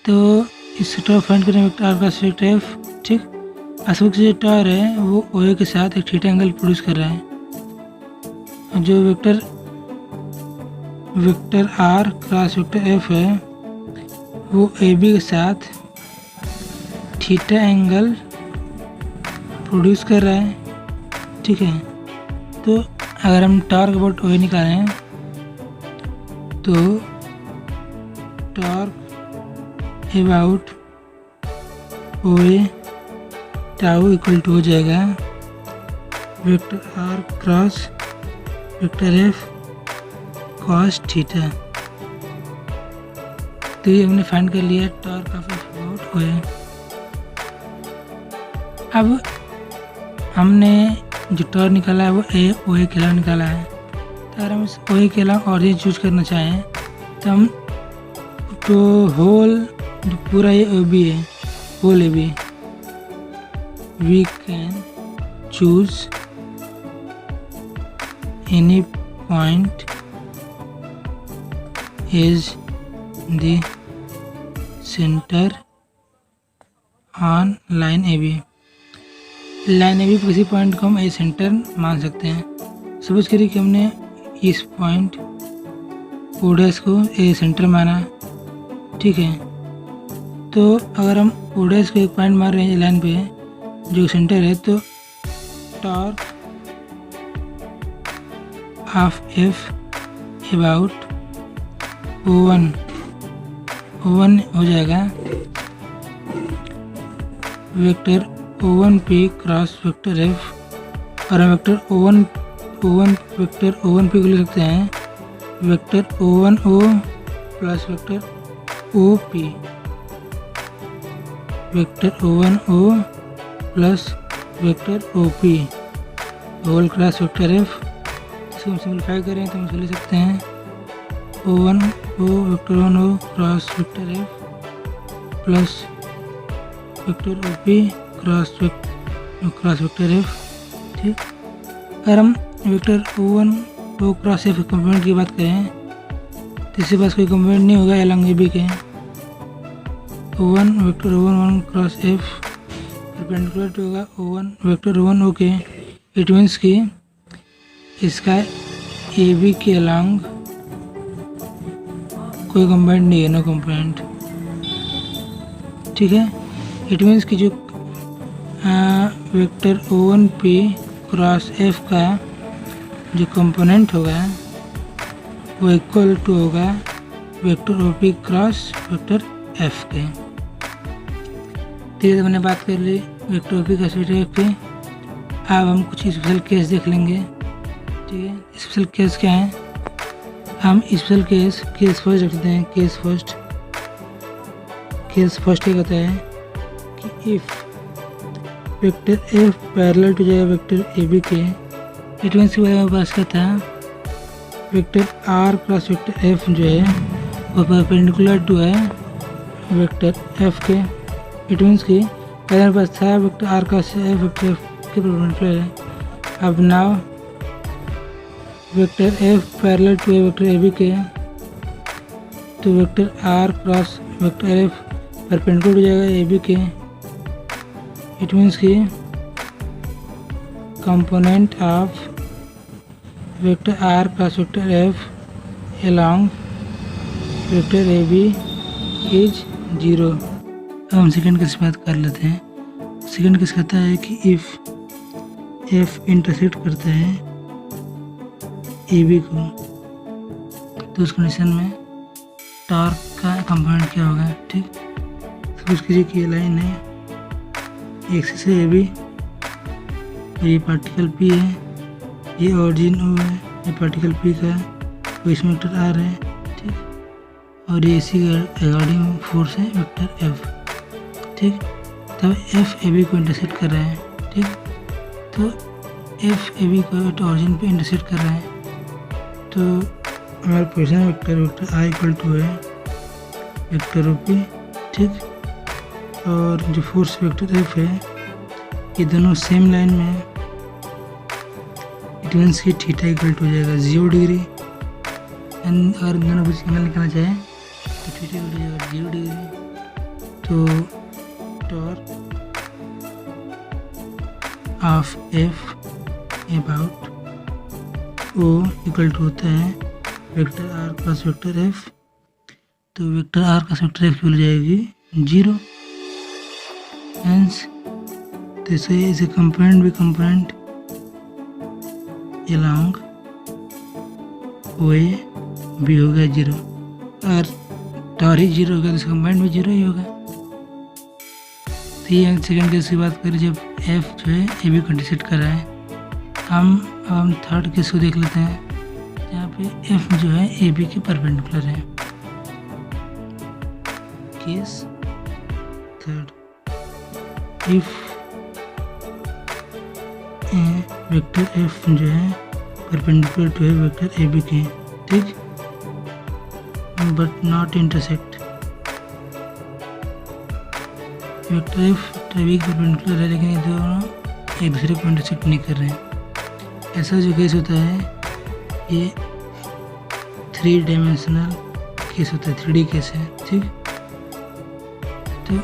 तो इस टॉर्क फाइंड करने में टॉर्क का वेक्टर F, ठीक, असल जो टॉर्क है वो OA के साथ एक थीटा एंगल प्रोड्यूस कर रहा है। जो vector R cross vector F है वो AB के साथ थीटा एंगल प्रोड्यूस कर रहा है। ठीक है, तो अगर हम टॉर्क अबाउट OA निकालें तो torque about OA tau equal to हो जाएगा vector R cross vector F cos theta. तो ये हमने फाइंड कर लिया torque of F about OA। अब हमने जो टॉर्क निकाला है वो OA के अलॉन्ग निकाला है। तो अगर हम इस OA के अलॉन्ग और ये चूज करना चाहें तो हम तो होल जो पूरा ये OB है whole AB we can choose any point is the centre on line AB। Line AB पर किसी पॉइंट को हम ए सेंटर मान सकते हैं। सपोज करिए कि हमने इस पॉइंट O' को ए सेंटर माना, ठीक है, तो अगर हम O' को एक पॉइंट मार रहे हैं लाइन पे जो सेंटर है तो torque of F about O1 हो जाएगा vector O1P cross vector F। और हम वेक्टर वेक्टर O1P को लिख सकते हैं vector O1O plus vector OP, vector O1O plus vector OP whole cross vector F। इसको हम सिंप्लीफाई करें तो हम लिख सकते हैं O1O vector 1O cross vector F plus vector OP cross vector F। ठीक, अगर हम vector O1O cross F component की बात करें तो इसके पास कोई कंपोनेंट नहीं होगा अलॉन्ग AB के। O1 vector O1 cross F perpendicular to होगा O1 वेक्टर O1O के। इट मीन्स कि इसका AB के अलॉन्ग कोई कंपोनेंट नहीं है, नो कंपोनेंट। ठीक है, इट मीन्स कि जो वेक्टर O1P क्रॉस F का जो कंपोनेंट होगा वो इक्वल टू होगा vector OP cross vector F के। तो मैंने बात कर ली vector OP cross vector F पे। अब हम कुछ स्पेशल केस देख लेंगे। ठीक है, स्पेशल केस क्या है? हम स्पेशल केस फर्स्ट रखते हैं। केस फर्स्ट क्या कहता है कि if vector F parallel to जाएगा वेक्टर AB के, इट मीन्स के बारे में पास का था vector R cross vector F जो है वो परपेंडिकुलर टू है वेक्टर F के। इट मीन्स कि पहले मेरे पास था vector R cross F vector F के परपेंडिकुलर है। अब now vector F parallel to है वेक्टर AB के, तो vector R cross vector F perpendicular हो जाएगा AB के। इट मीन्स कि component of vector R cross vector F along vector AB is 0। अब हम सेकेंड केस बात कर लेते हैं। सेकेंड केस कहता है कि इफ़ F इंटरसेक्ट करता है AB को, तो उस कंडीशन में टॉर्क का कंपोनेंट क्या होगा। ठीक, सपोज कीजिए कि ये लाइन है एक्सिस है AB, ये पार्टिकल P है, ये ओरिजिन O है, ये पार्टिकल P का है, वो इसमें वेक्टर R है। ठीक, और ये इसी के अकॉर्डिंग फोर्स है वेक्टर एफ, ठीक। तब एफ ए बी को इंटरसेक्ट कर रहा है, ठीक। तो एफ ए बी को ऑरिजिन पे इंटरसेक्ट कर रहा है, तो हमारा position vector I equal to है वेक्टर ओ पी, ठीक। और जो फोर्स वेक्टर एफ है ये दोनों सेम लाइन में है, इट मीन्स की थीटा इक्वल टू हो जाएगा 0 डिग्री। एंड अगर दोनों बीच एंगल निकालना चाहे तो थीटा इक्वल टू हो जाएगा 0 डिग्री। तो torque of F about O equal to होता है vector R plus vector F. तो vector R plus vector F की हो जाएगी 0। Hence this is a component भी कंपोनेंट along OA भी होगा 0, और टॉर ही 0 होगा तो इसका कंपोनेंट भी 0 ही होगा। तो ये सेकेंड केस की बात करें जब एफ जो है ए बी को इंटरसेक्ट कर रहा है। हम थर्ड केस को देख लेते हैं जहाँ पे एफ जो है ए बी के परपेंडिकुलर है। Case third, if vector F जो है परपेंडिकुलर टू है वेक्टर ए बी के, ठीक, but not intersect. Vector F vector A B के परपेंडिकुलर है लेकिन ये दोनों एक दूसरे को इंटरसेक्ट नहीं कर रहे हैं। ऐसा जो केस होता है ये 3 डायमेंशनल केस होता है, 3D केस है, ठीक। तो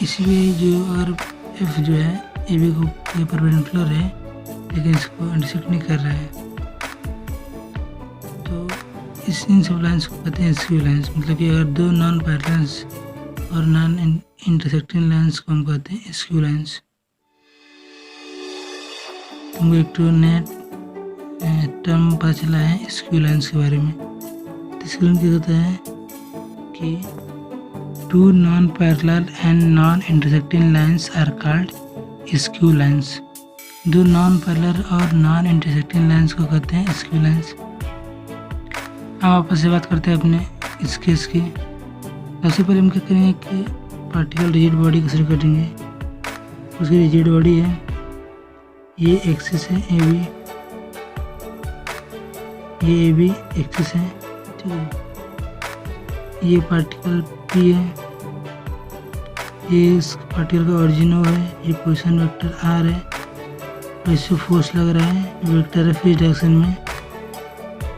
इसलिए जो अगर एफ जो है ए बी को ये परपेंडिकुलर है लेकिन इसको इंटरसेक्ट नहीं कर रहा है, तो इन सब लाइन्स को कहते हैं स्क्यू लाइन्स। मतलब कि अगर दो नॉन पैरेलल्स और नॉन इंटरसेक्टिंग लाइन्स को हम कहते हैं स्क्यू लाइन्स। तुमको एक तो नेट टर्म पता चला है स्क्यू लाइन्स के बारे में। तो स्क्यू लाइन क्या होता है कि 2 non parallel and non intersecting lines are called skew lines. 2 non parallel और नॉन इंटरसेक्टिंग लाइन्स को कहते हैं स्क्यू लाइन्स। हम आपस से बात करते हैं अपने इस केस की। सबसे पहले हम क्या करेंगे कि पार्टिकल रिजिड बॉडी को शुरू करेंगे। उसकी रिजिड बॉडी है, ये एक्सिस है ए बी, ये ए बी एक्सिस है, ठीक है। ये पार्टिकल पी है, ये इस पार्टिकल का ऑरिजिन ओ है, ये पोजीशन वेक्टर आर है, और इससे फोर्स लग रहा है वेक्टर एफ इस डायरेक्शन में,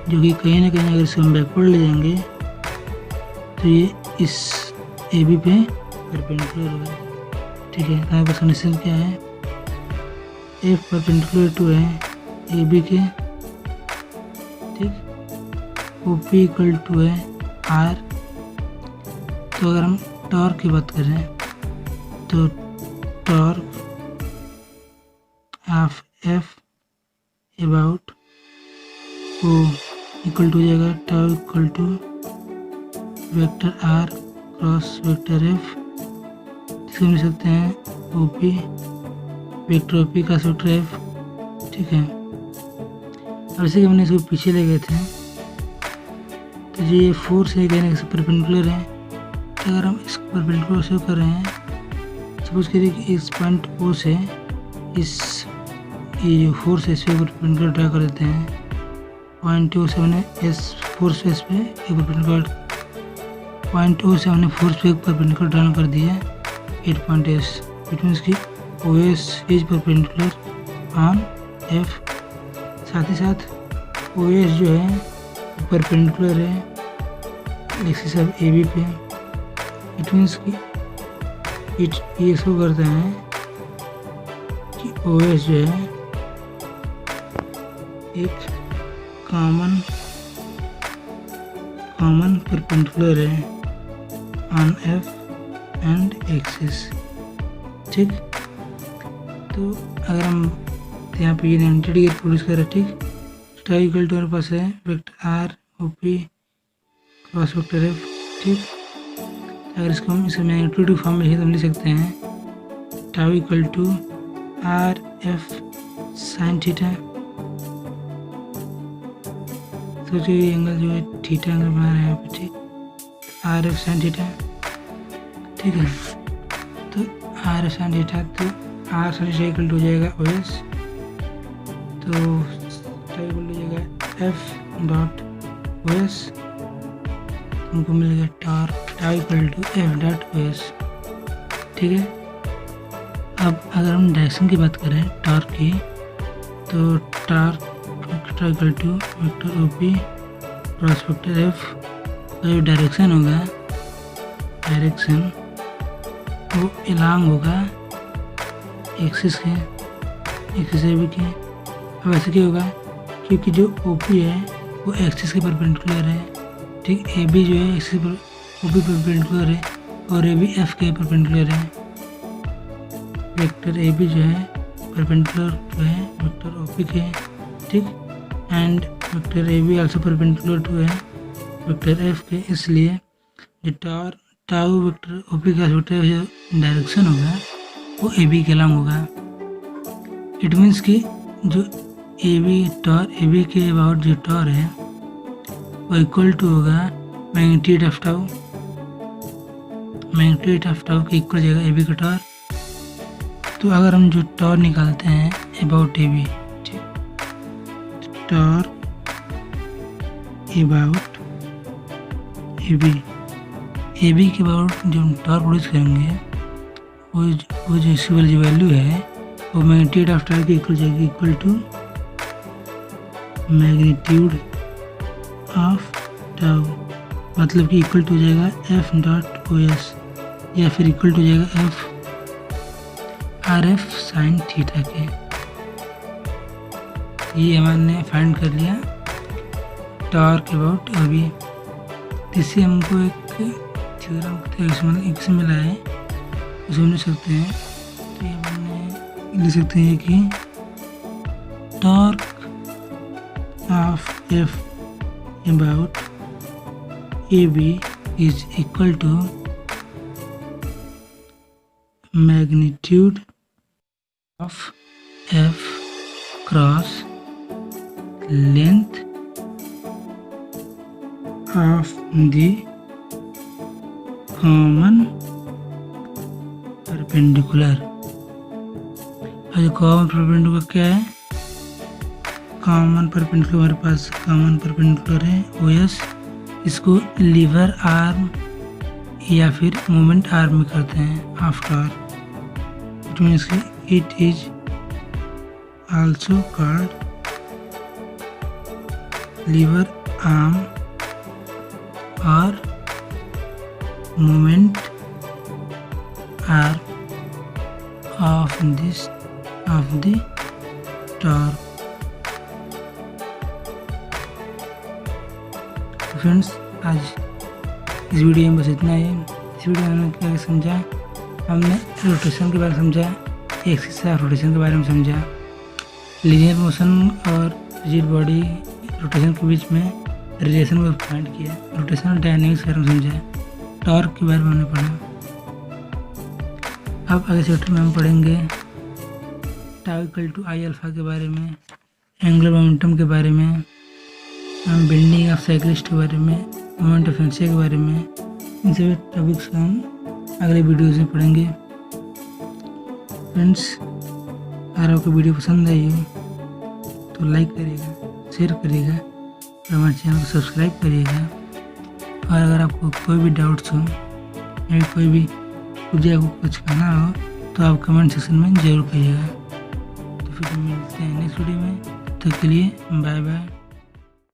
जो कि कहीं ना कहीं अगर इसको हम बैकवर्ड ले जाएंगे तो ये इस ए बी पे परपेंडिकुलर होगा, ठीक है। हमारे पास कंडीशन क्या है, एफ परपेंडिकुलर टू है ए बी के, ठीक। ओ पी इक्वल टू है आर। तो अगर हम टॉर्क की बात करें तो torque of F about O equal to हो जाएगा tau equal to vector R cross vector F, जिसको मिल सकते हैं O P vector O P का वेक्टर एफ, ठीक है। अब जैसे कि हमने इसको पीछे ले गए थे तो ये फोर्स है कहने के परपेंडिकुलर है। तो अगर हम इसको परपेंडिकुलर शो कर रहे हैं, सपोज करिए कि इस पॉइंट ओ से ये जो फोर्स है इस पर परपेंडिकुलर ड्रा कर देते हैं। पॉइंट ओ से हमने एस फोर्स पे इस पर एक परपेंडिकुलर, पॉइंट ओ से हमने फोर्स पे एक परपेंडिकुलर ड्रा कर दिया 8 पॉइंट एस, इट मीन्स की O S is perpendicular on F. साथ ही साथ ओ एस जो है परपेंडिकुलर है एक्सिस ऑफ ए बी पे, इट मीन्स कि ये शो करते हैं कि ओ एस जो है एक कॉमन परपेंडिकुलर है ऑन एफ एंड एक्सिस, ठीक। तो अगर हम यहाँ पे ये 90 डिग्री प्रोड्यूस कर रहे हैं, ठीक। टाउ इक्वल टू हमारे पास है vector R O P cross vector F, ठीक। अगर इसको हम इस मैग्नीट्यूड फॉर्म में लिखें तो हम लिख सकते हैं tau equal to R F sine theta. सोचिए ये एंगल जो है थीटा एंगल बना रहे हैं यहाँ पे, ठीक। आर एफ साइन थीटा, ठीक है। तो आर एफ साइन थीटा, तो R sine theta equal to हो जाएगा ओ एस, तो इक्वल टू हो जाएगा एफ डॉट ओ एस, हमको मिलेगा tau equal to F dot O S, ठीक है। अब अगर हम डायरेक्शन की बात करें टॉर्क की, तो torque equal to vector O P cross vector F का जो डायरेक्शन होगा, डायरेक्शन वो एलांग होगा एक्सिस के, एक्सिस ए बी के। अब ऐसे क्या होगा, क्योंकि जो ओ पी है वो एक्सिस के परपेंडिकुलर है, ठीक। ए बी जो है एक्सिस पर ओ पी परपेंडिकुलर है और ए बी एफ के परपेंडिकुलर है। वेक्टर ए बी जो है परपेंडिकुलर जो है वेक्टर ओ पी के, ठीक। And vector A B also perpendicular to है वेक्टर एफ के, इसलिए जो टाउ वेक्टर ओ पी का वेक्टर जो डायरेक्शन होगा वो ए बी के लंग होगा। इट मीन्स कि जो ए बी के अबाउट जो टॉर है वो इक्वल टू होगा magnitude of tau, magnitude of tau के इक्वल जाएगा ए बी का टॉर। तो अगर हम जो टॉर निकालते हैं about A B, torque about A B के अबाउट जो हम टॉर प्रोड्यूस करेंगे वो जो इसकी वाली जो वैल्यू है वो मैग्नीट्यूड ऑफ टाउ के इक्वल जाएगी, equal to magnitude of tau, मतलब कि इक्वल टू हो जाएगा एफ डॉट ओ एस, या फिर इक्वल टू हो जाएगा F R F sine theta के। ये हमने फाइंड कर लिया टॉर्क अबाउट ओ बी। इससे हमको एक थ्योरम एक मिला है, उसे हम लिख सकते हैं। तो ये हमने लिख सकते हैं कि torque of F about A B is equal to magnitude of F cross length of the common perpendicular. और जो कॉमन परपेंडिकुलर क्या है, कॉमन परपेंडिकुलर हमारे पास कॉमन परपेंडिकुलर है ओ एस, इसको लीवर आर्म या फिर मोमेंट आर्म में करते हैं after, it means it is also called lever arm और moment arm of the torque. Friends, आज इस वीडियो में बस इतना ही। इस वीडियो में हमने क्या समझा, हमने रोटेशन के बारे में समझा, एक्सिस ऑफ रोटेशन के बारे में समझा, लीनियर मोशन और रिजिड बॉडी रोटेशन के बीच में रिलेशन को फाइंड किया, रोटेशन और डायनेमिक्स के बारे में समझा, टॉर्क के बारे में हमने पढ़ा। अब अगले चैप्टर में हम पढ़ेंगे tau equal to I alpha के बारे में, एंगुलर मोमेंटम के बारे में, हम बेंडिंग ऑफ साइक्लिस्ट के बारे में, मोमेंट ऑफ इनर्शिया के बारे में। इन सभी टॉपिक्स को हम अगले वीडियोज़ में पढ़ेंगे। फ्रेंड्स, अगर आपको वीडियो पसंद आई हो तो लाइक करिएगा, शेयर करिएगा और हमारे चैनल को सब्सक्राइब करिएगा। और अगर आपको कोई भी डाउट्स हो या कोई भी मुझे आपको कुछ कहना हो तो आप कमेंट सेक्शन में ज़रूर करिएगा। तो फिर मिलते हैं नेक्स्ट वीडियो में, तब तक के लिए बाय बाय।